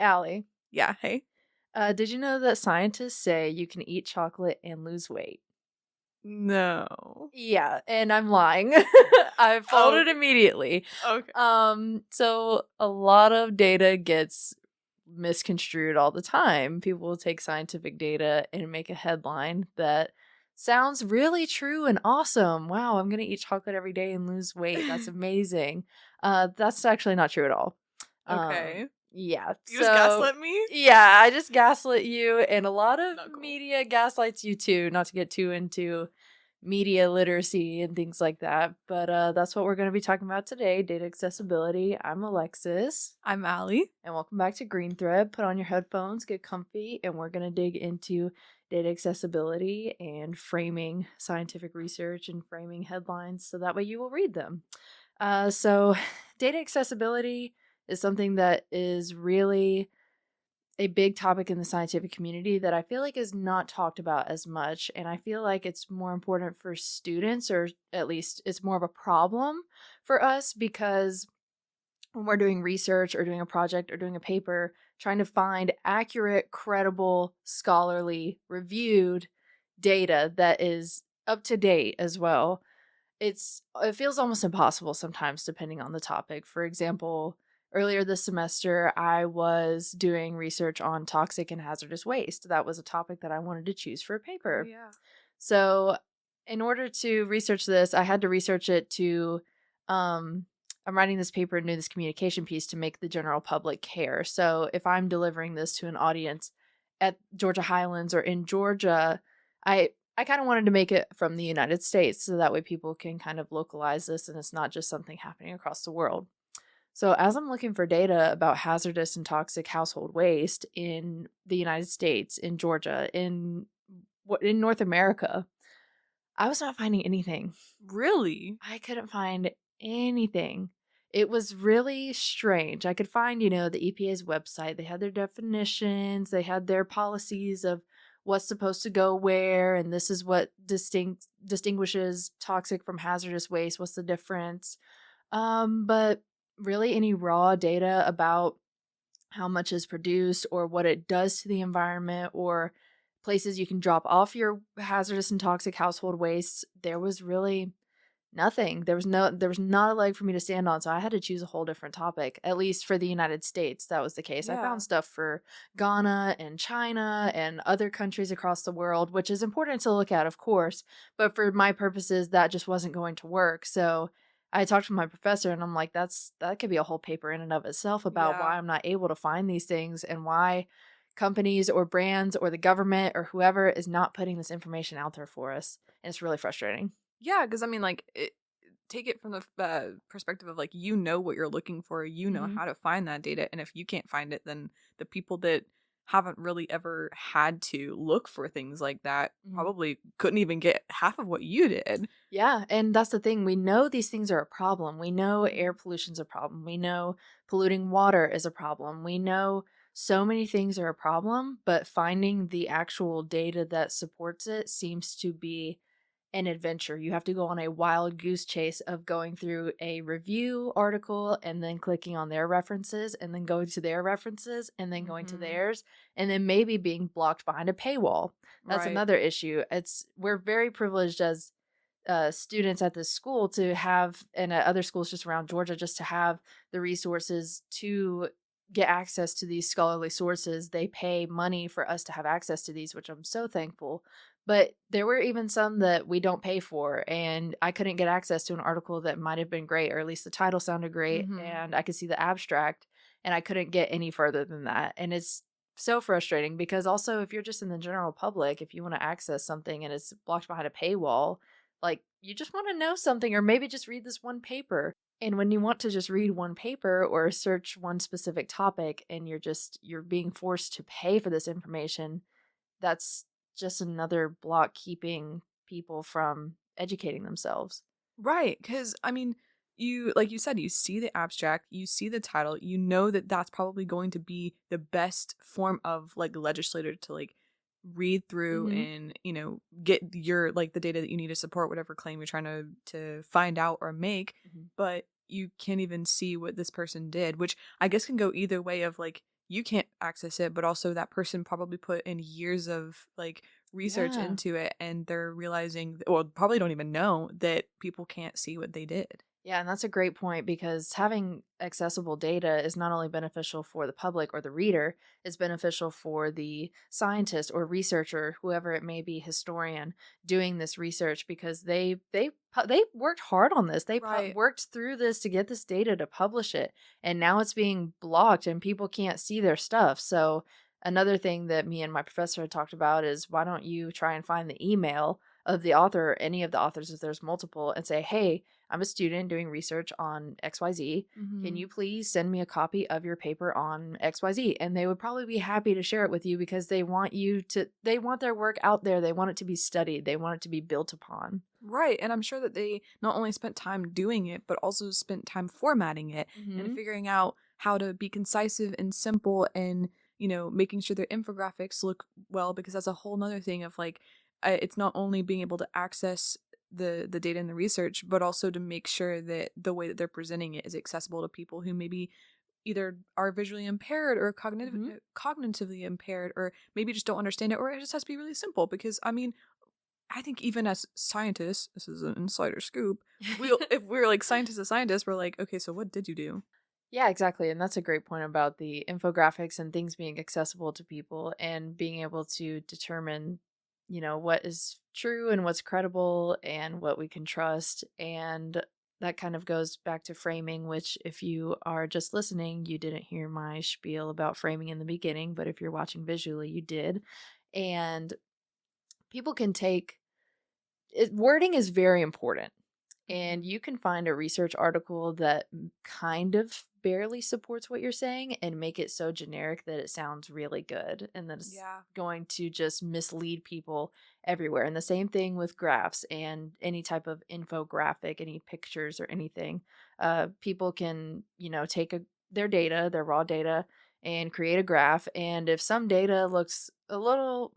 Allie. Yeah, hey. Did you know that scientists say you can eat chocolate and lose weight? No. Yeah, and I'm lying. I folded immediately. Okay. So a lot of data gets misconstrued all the time. People will take scientific data and make a headline that sounds really true and awesome. Wow, I'm gonna eat chocolate every day and lose weight. That's amazing. That's actually not true at all. Okay. Yeah. You just gaslit me? Yeah, I just gaslit you, and a lot of Not cool. media gaslights you too, not to get too into media literacy and things like that. But that's what we're going to be talking about today, data accessibility. I'm Alexis. I'm Allie. And welcome back to Green Thread. Put on your headphones, get comfy, and we're going to dig into data accessibility and framing scientific research and framing headlines so that way you will read them. So data accessibility is something that is really a big topic in the scientific community that I feel like is not talked about as much. And I feel like it's more important for students, or at least it's more of a problem for us, because when we're doing research or doing a project or doing a paper, trying to find accurate, credible, scholarly, reviewed data that is up to date as well, it feels almost impossible sometimes depending on the topic. For example, earlier this semester, I was doing research on toxic and hazardous waste. That was a topic that I wanted to choose for a paper. Yeah. So, in order to research this, I had to research it to, I'm writing this paper and do this communication piece to make the general public care. So, if I'm delivering this to an audience at Georgia Highlands or in Georgia, I kind of wanted to make it from the United States so that way people can kind of localize this and it's not just something happening across the world. So, as I'm looking for data about hazardous and toxic household waste in the United States, in Georgia, in North America, I was not finding anything. Really? I couldn't find anything. It was really strange. I could find, the EPA's website. They had their definitions, they had their policies of what's supposed to go where, and this is what distinguishes toxic from hazardous waste. What's the difference? But really any raw data about how much is produced or what it does to the environment or places you can drop off your hazardous and toxic household waste, there was really nothing. There was not a leg for me to stand on, so I had to choose a whole different topic. At least for the United States, that was the case. Yeah. I found stuff for Ghana and China and other countries across the world, which is important to look at, of course, but for my purposes, that just wasn't going to work. So I talked to my professor and I'm like, that could be a whole paper in and of itself about why I'm not able to find these things and why companies or brands or the government or whoever is not putting this information out there for us. And it's really frustrating. Yeah, because I mean, take it from the perspective of what you're looking for, how to find that data, and if you can't find it, then the people that haven't really ever had to look for things like that probably couldn't even get half of what you did. Yeah, and that's the thing. We know these things are a problem. We know air pollution's a problem. We know polluting water is a problem. We know so many things are a problem, but finding the actual data that supports it seems to be an adventure. You have to go on a wild goose chase of going through a review article and then clicking on their references and then going to their references and then going to theirs and then maybe being blocked behind a paywall. That's another issue. We're very privileged as students at this school to have, and at other schools just around Georgia, just to have the resources to get access to these scholarly sources. They pay money for us to have access to these, which I'm so thankful. But there were even some that we don't pay for, and I couldn't get access to an article that might have been great, or at least the title sounded great, and I could see the abstract, and I couldn't get any further than that. And it's so frustrating because also if you're just in the general public, if you want to access something and it's blocked behind a paywall, you just want to know something or maybe just read this one paper. And when you want to just read one paper or search one specific topic and you're being forced to pay for this information, that's just another block keeping people from educating themselves. Right, because I mean, like you said, you see the abstract, you see the title, you know that that's probably going to be the best form of legislator to read through and get your the data that you need to support whatever claim you're trying to find out or make. But you can't even see what this person did, which I guess can go either way of you can't access it, but also that person probably put in years of like research Yeah. into it, and they're realizing, well, probably don't even know that people can't see what they did. Yeah, and that's a great point because having accessible data is not only beneficial for the public or the reader, it's beneficial for the scientist or researcher, whoever it may be, historian doing this research because they worked hard on this. They Right. worked through this to get this data to publish it, and now it's being blocked and people can't see their stuff. So another thing that me and my professor had talked about is why don't you try and find the email of the author, any of the authors if there's multiple, and say, "Hey, I'm a student doing research on XYZ. Can Mm-hmm. you please send me a copy of your paper on XYZ?" And they would probably be happy to share it with you because they want their work out there. They want it to be studied. They want it to be built upon. Right. And I'm sure that they not only spent time doing it, but also spent time formatting it and Mhm. figuring out how to be concise and simple, and, making sure their infographics look well, because that's a whole nother thing of like, it's not only being able to access the data and the research, but also to make sure that the way that they're presenting it is accessible to people who maybe either are visually impaired or Mhm. cognitively impaired, or maybe just don't understand it, or it just has to be really simple. Because I mean, I think even as scientists, this is an insider scoop, if we're like scientists as scientists, we're like, okay, so what did you do? Yeah, exactly. And that's a great point about the infographics and things being accessible to people and being able to determine, what is true and what's credible and what we can trust. And that kind of goes back to framing, which, if you are just listening, you didn't hear my spiel about framing in the beginning, but if you're watching visually, you did. And people can take wording is very important, and Mhm. you can find a research article that kind of barely supports what you're saying and make it so generic that it sounds really good and that it's Yeah. going to just mislead people everywhere. And the same thing with graphs and any type of infographic, any pictures or anything. People can, take their data, their raw data, and create a graph. And if some data looks a little,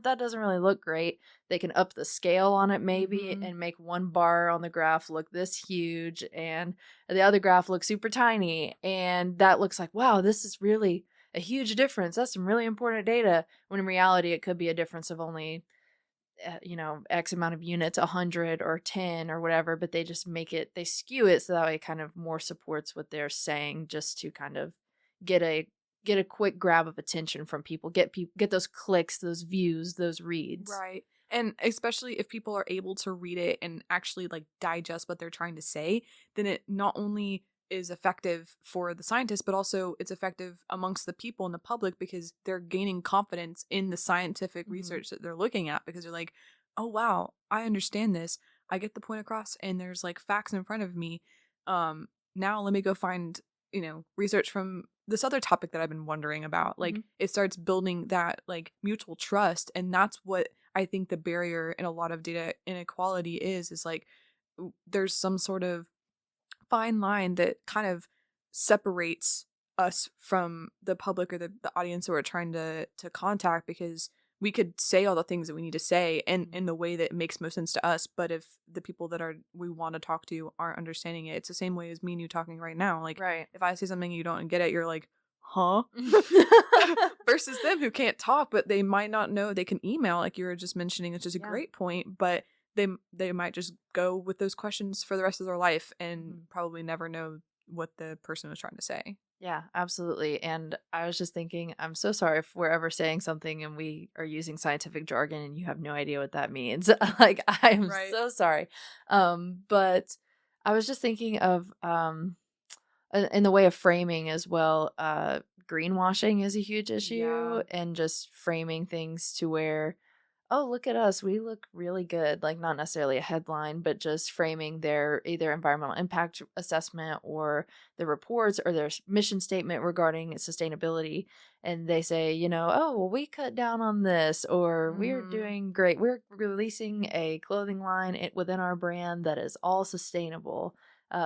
that doesn't really look great, they can up the scale on it maybe Mhm. and make one bar on the graph look this huge and the other graph looks super tiny. And that looks like, wow, this is really a huge difference. That's some really important data. When in reality, it could be a difference of only, X amount of units, 100 or 10 or whatever, but they just they skew it so that way it kind of more supports what they're saying just to kind of get a get a quick grab of attention from people, get those clicks, those views, those reads. Right. And especially if people are able to read it and actually like digest what they're trying to say, then it not only is effective for the scientists, but also it's effective amongst the people in the public, because they're gaining confidence in the scientific Mhm. research that they're looking at, because they're like, oh wow, I understand this. I get the point across, and there's like facts in front of me. Now let me go find, research from this other topic that I've been wondering about. Like, Mhm. it starts building that like mutual trust, and that's what I think the barrier in a lot of data inequality is like, there's some sort of fine line that kind of separates us from the public, or the audience that we're trying to contact, because we could say all the things that we need to say in Mhm. the way that makes most sense to us, but if the people that are we want to talk to aren't understanding it, it's the same way as me and you talking right now. Like, Right. if I say something you don't get it, you're like, huh? Versus them who can't talk, but they might not know, they can email, like you were just mentioning, which is a Yeah. great point, but they might just go with those questions for the rest of their life and Mhm. probably never know what the person was trying to say. Yeah, absolutely. And I was just thinking, I'm so sorry if we're ever saying something and we are using scientific jargon and you have no idea what that means. Like, I am Right. so sorry. But I was just thinking of in the way of framing as well, greenwashing is a huge issue Yeah. and just framing things to where, oh, look at us, we look really good. Like, not necessarily a headline, but just framing their either environmental impact assessment or the reports or their mission statement regarding sustainability. And they say, oh, well, we cut down on this, or we're Mhm. doing great. We're releasing a clothing line within our brand that is all sustainable.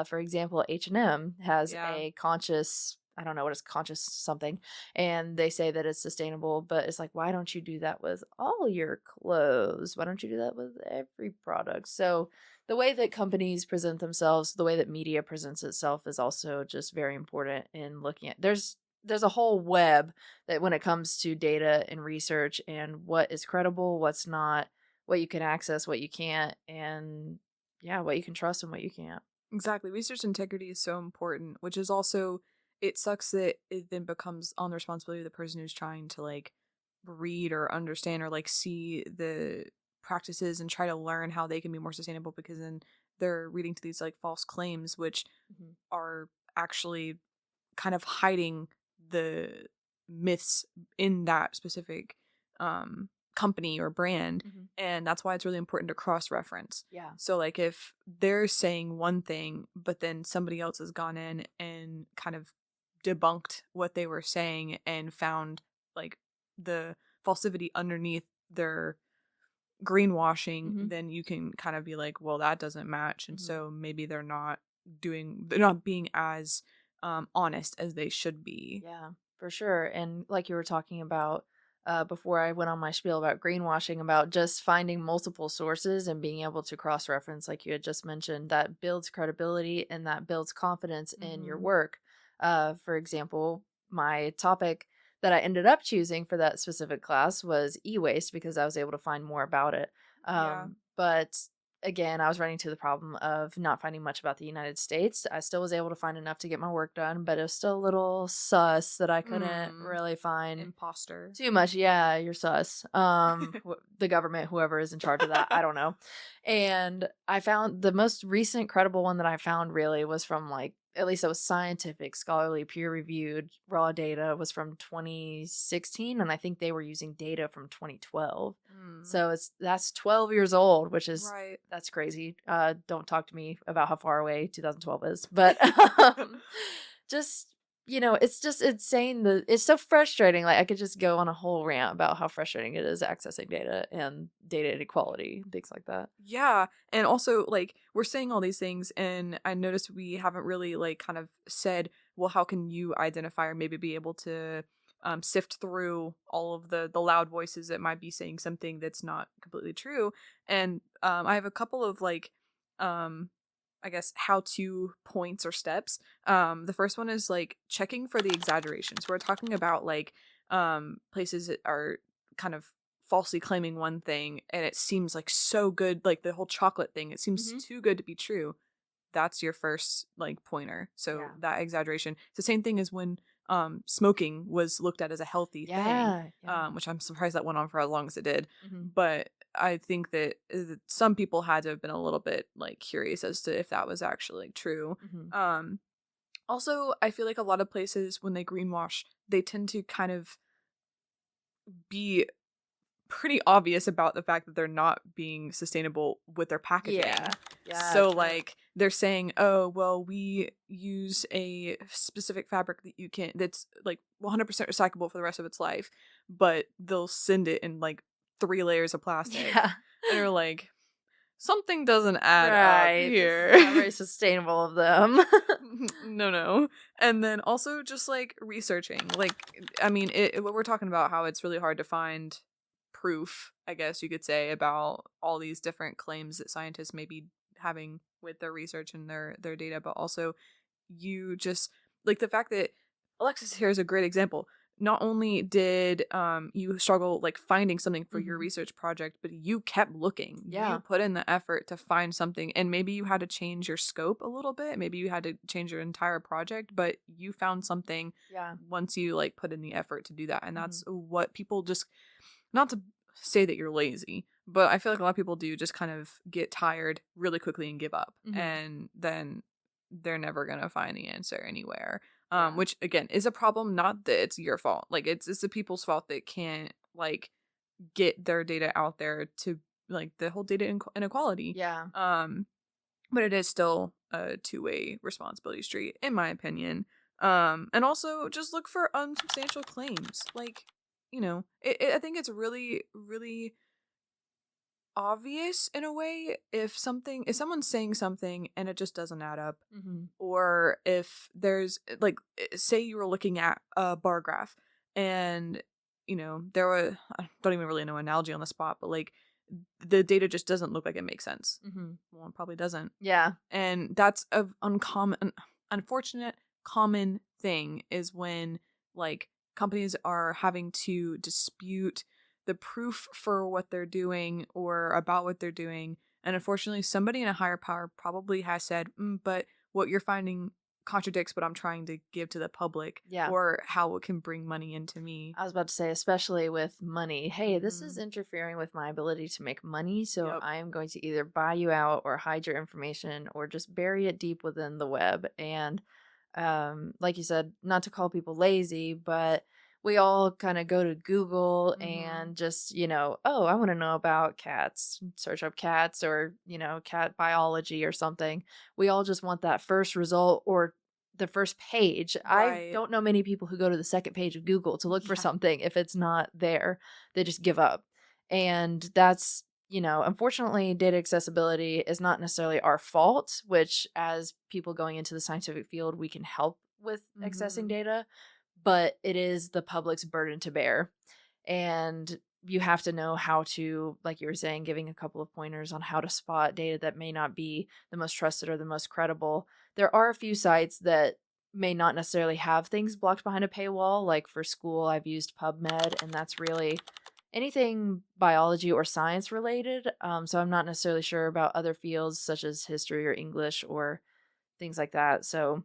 For example, H&M has Yeah. a conscious, I don't know what is conscious something, and they say that it's sustainable, but it's like, why don't you do that with all your clothes? Why don't you do that with every product? So the way that companies present themselves, the way that media presents itself is also just very important in looking at. there's a whole web that when it comes to data and research and what is credible, what's not, what you can access, what you can't, and yeah, what you can trust and what you can't. Exactly. Research integrity is so important, which is also, it sucks that it then becomes on the responsibility of the person who's trying to like read or understand or like see the practices and try to learn how they can be more sustainable, because then they're reading to these like false claims, which Mhm. are actually kind of hiding the myths in that specific company or brand. Mhm. And that's why it's really important to cross reference. Yeah. So like if they're saying one thing but then somebody else has gone in and kind of debunked what they were saying and found like the falsity underneath their greenwashing, Mhm. then you can kind of be like, well, that doesn't match. And Mhm. so maybe they're not being as honest as they should be. Yeah, for sure. And like you were talking about before I went on my spiel about greenwashing, about just finding multiple sources and being able to cross reference, like you had just mentioned, that builds credibility and that builds confidence in your Mm-hmm. work. For example, my topic that I ended up choosing for that specific class was e waste because I was able to find more about it. Yeah. But again, I was running to the problem of not finding much about the United States. I still was able to find enough to get my work done, but it was still a little sus that I couldn't Mm. really find Imposter. too much. Yeah, you're sus. The government, whoever is in charge of that, I don't know. And I found the most recent credible one that I found really was from like, at least it was scientific, scholarly, peer reviewed raw data was from 2016. And I think they were using data from 2012. Mm. So that's 12 years old, which is Right. that's crazy. Don't talk to me about how far away 2012 is, but just it's just insane. It's so frustrating. Like I could just go on a whole rant about how frustrating it is accessing data and data inequality, things like that. Yeah, and also like we're saying all these things, and I noticed we haven't really like kind of said, well, how can you identify or maybe be able to sift through all of the loud voices that might be saying something that's not completely true. And I have a couple of like um I guess how to points or steps. The first one is like checking for the exaggerations. We're talking about like places that are kind of falsely claiming one thing and it seems like so good, like the whole chocolate thing, it seems Mhm. too good to be true. That's your first like pointer. So Yeah. that exaggeration, it's the same thing as when smoking was looked at as a healthy thing, Yeah, yeah. which I'm surprised that went on for as long as it did. Mhm. But I think that some people had to have been a little bit like curious as to if that was actually like, true. Mhm. Also, I feel like a lot of places when they greenwash, they tend to kind of be pretty obvious about the fact that they're not being sustainable with their packaging. Yeah. Yeah, So true. like they're saying, "Oh, well, we use a specific fabric that you can that's like 100% recyclable for the rest of its life," but they'll send it in like 3 layers of plastic. Yeah. And you're like, "Something doesn't add up Right. This is not here." very sustainable of them. No. And then also just like researching. Like I mean, what we're talking about how it's really hard to find proof, I guess you could say, about all these different claims that scientists may be having with their research and their data, but also you just like the fact that Alexis here is a great example. Not only did you struggle like finding something for your Mhm. research project, but you kept looking. You Yeah. put in the effort to find something, and maybe you had to change your scope a little bit. Maybe you had to change your entire project, but you found something Yeah. once you like put in the effort to do that. And Mhm. that's what people just, not to say that you're lazy, but I feel like a lot of people do just kind of get tired really quickly and give up. Mhm. And then they're never going to find the answer anywhere. Yeah. Which again is a problem, not that it's your fault. Like it's the people's fault that can't like get their data out there to like the whole data inequality. Yeah. But it is still a two-way responsibility street in my opinion. And also just look for unsubstantial claims. Like, I think it's really, really obvious in a way if someone's saying something and it just doesn't add up, Mhm. or if there's like say you were looking at a bar graph and there were, I don't even really know an analogy on the spot, but like the data just doesn't look like it makes sense. Mhm. Well, it probably doesn't. Yeah. And that's a uncommon, unfortunate common thing is when like companies are having to dispute the proof for what they're doing or about what they're doing. And unfortunately, somebody in a higher power probably has said, but what you're finding contradicts what I'm trying to give to the public Yeah. or how it can bring money into me. I was about to say, especially with money, hey, this is Mhm. interfering with my ability to make money, so Yep. I am going to either buy you out or hide your information or just bury it deep within the web. And like you said, not to call people lazy, but we all kind of go to Google Mhm. and just, oh, I want to know about cats, search up cats or, cat biology or something. We all just want that first result or the first page. I Right. don't know many people who go to the second page of Google to look for Yeah. something if it's not there. They just give up. And that's, unfortunately, data accessibility is not necessarily our fault, which as people going into the scientific field, we can help with accessing Mhm. data, but it is the public's burden to bear. And you have to know how to, like you were saying, giving a couple of pointers on how to spot data that may not be the most trusted or the most credible. There are a few sites that may not necessarily have things blocked behind a paywall. Like for school, I've used PubMed, and that's really anything biology or science related. So I'm not necessarily sure about other fields such as history or English or things like that. So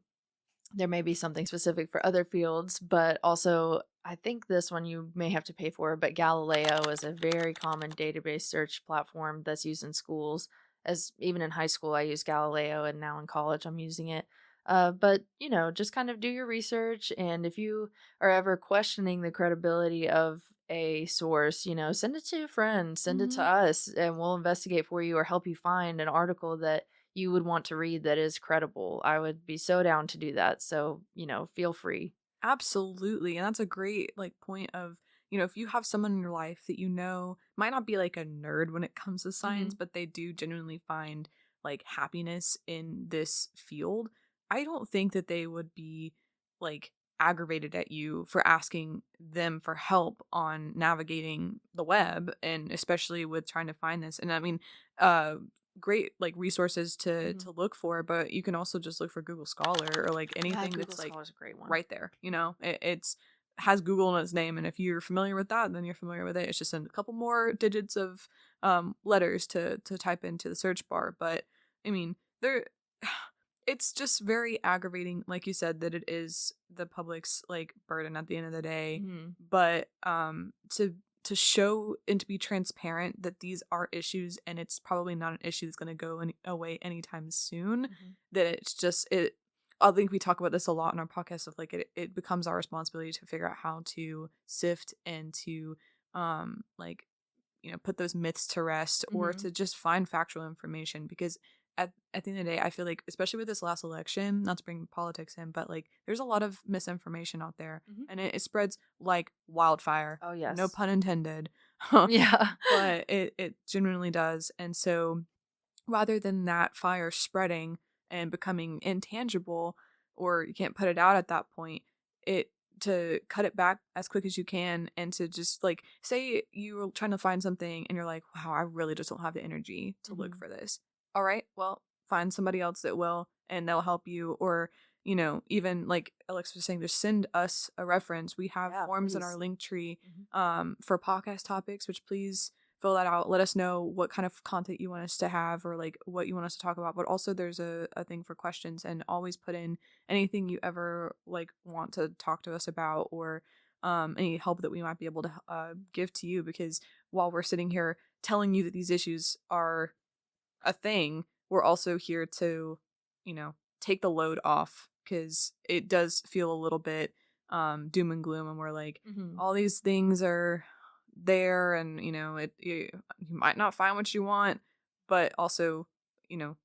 there may be something specific for other fields, but also I think this one you may have to pay for, but Galileo is a very common database search platform that's used in schools. As even in high school, I use Galileo, and now in college, I'm using it. But just kind of do your research, and if you are ever questioning the credibility of a source, send it to a friend, send it to Mhm. us, and we'll investigate for you or help you find an article that you would want to read that is credible. I would be so down to do that. So, feel free. Absolutely. And that's a great like point of, if you have someone in your life that might not be like a nerd when it comes to science, Mhm. but they do genuinely find like happiness in this field, I don't think that they would be like aggravated at you for asking them for help on navigating the web and especially with trying to find this. And I mean, uh great like resources to Mhm. look for, but you can also just look for Google Scholar or like Yeah, anything Google that's like Scholar is a great one. right there. It's has Google in its name, and if you're familiar with that, then you're familiar with it. It's just a couple more digits of letters to type into the search bar. But I mean, there, it's just very aggravating, like you said, that it is the public's like burden at the end of the day. Mhm. But to show and to be transparent that these are issues and it's probably not an issue that's going to go away anytime soon, Mhm. that it's just it I think we talk about this a lot in our podcast of like it becomes our responsibility to figure out how to sift and to like put those myths to rest or Mhm. to just find factual information because at the end of the day I feel like especially with this last election, not to bring politics in, but like there's a lot of misinformation out there Mhm. and it spreads like wildfire, Oh, no yes. pun intended. Yeah. But it genuinely does. And so rather than that fire spreading and becoming intangible or you can't put it out at that point, it to cut it back as quick as you can and to just like say you're trying to find something and you're like, wow, I really just don't have the energy to look Mhm. for this. All right, well, find somebody else that will and they'll help you. Or even like Alexis was saying, just send us a reference. We have Yeah, forms in our please. link tree Mhm. for podcast topics, which please fill that out. Let us know what kind of content you want us to have or like what you want us to talk about. But also there's a thing for questions, and always put in anything you ever like want to talk to us about or any help that we might be able to give to you, because while we're sitting here telling you that these issues are a thing, we're also here to, take the load off because it does feel a little bit doom and gloom, and we're like, Mhm. all these things are there, and you might not find what you want, but also, you know,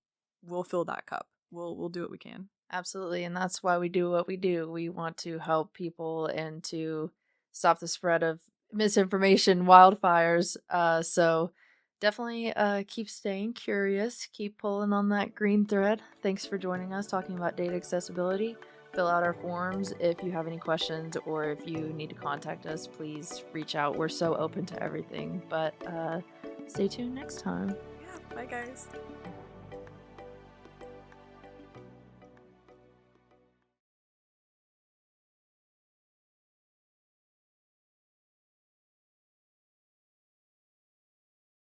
we'll fill that cup. We'll do what we can. Absolutely, and that's why we do what we do. We want to help people and to stop the spread of misinformation, wildfires. So definitely keep staying curious, keep pulling on that green thread. Thanks for joining us talking about data accessibility. Fill out our forms if you have any questions or if you need to contact us, please reach out. We're so open to everything. But stay tuned next time. Yeah. Bye, guys.